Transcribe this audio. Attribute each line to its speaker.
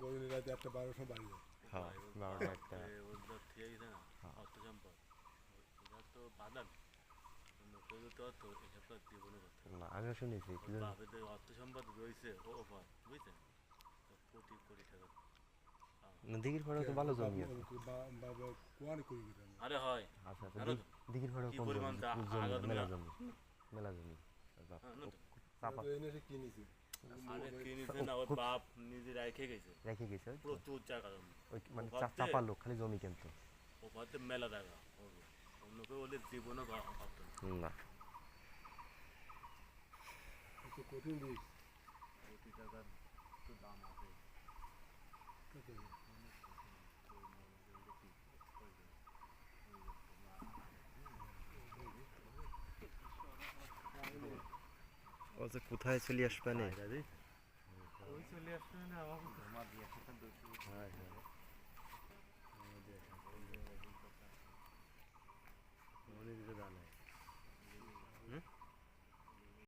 Speaker 1: গরুর রাতে একটা 1200 বাড়ি যায়।
Speaker 2: হ্যাঁ 12টা একটা
Speaker 3: ওদের ঠিক আছে না
Speaker 2: হ্যাঁ
Speaker 3: অর্থ সম্পদ ওরা তো বাদান মুখে তো অর্থ এসব তো জীবনে করতে হবে
Speaker 2: না আমিও শুনেছি
Speaker 3: ওর
Speaker 2: কিন্তু
Speaker 3: বাপেদের অর্থ সম্পদ রয়েছে ও ওভার বুঝছেন তো কোটি কোটি টাকা
Speaker 2: দিঘির পাড়েও তো ভালো জমি আছে।
Speaker 1: বাবা কোয়ান করি গেলাম।
Speaker 3: আরে হয়
Speaker 2: আচ্ছা আচ্ছা
Speaker 3: জানো তো
Speaker 2: দিঘির পাড়েও
Speaker 3: কি
Speaker 2: কম জমি
Speaker 3: পরিমাণ
Speaker 2: জমি
Speaker 3: আগা
Speaker 2: না,
Speaker 3: তুমি
Speaker 2: মেলা জমি মেলা জমি বাপ,
Speaker 3: জানো তো
Speaker 2: চাপা
Speaker 1: তো এনে সে কিনেছি।
Speaker 3: আরে কিনেছে না ওর বাপ নিজে রেখে গেছে
Speaker 2: রেখে গেছে ওই তো।
Speaker 3: প্রচুর জায়গা জমি
Speaker 2: ওই মানে
Speaker 3: ওভারতে
Speaker 2: চাপা লোক খালি জমি কিনতো
Speaker 3: ওভারতে মেলা জায়গা ওর অন্য কেউ বলে জীবনও ভাবতো না
Speaker 2: না
Speaker 1: তো কঠিন দিস।
Speaker 3: কোটি টাকার তো দাম আছে
Speaker 2: ও যে কোথায় চলে আসবে না
Speaker 3: ওই চলে আসবে না আমার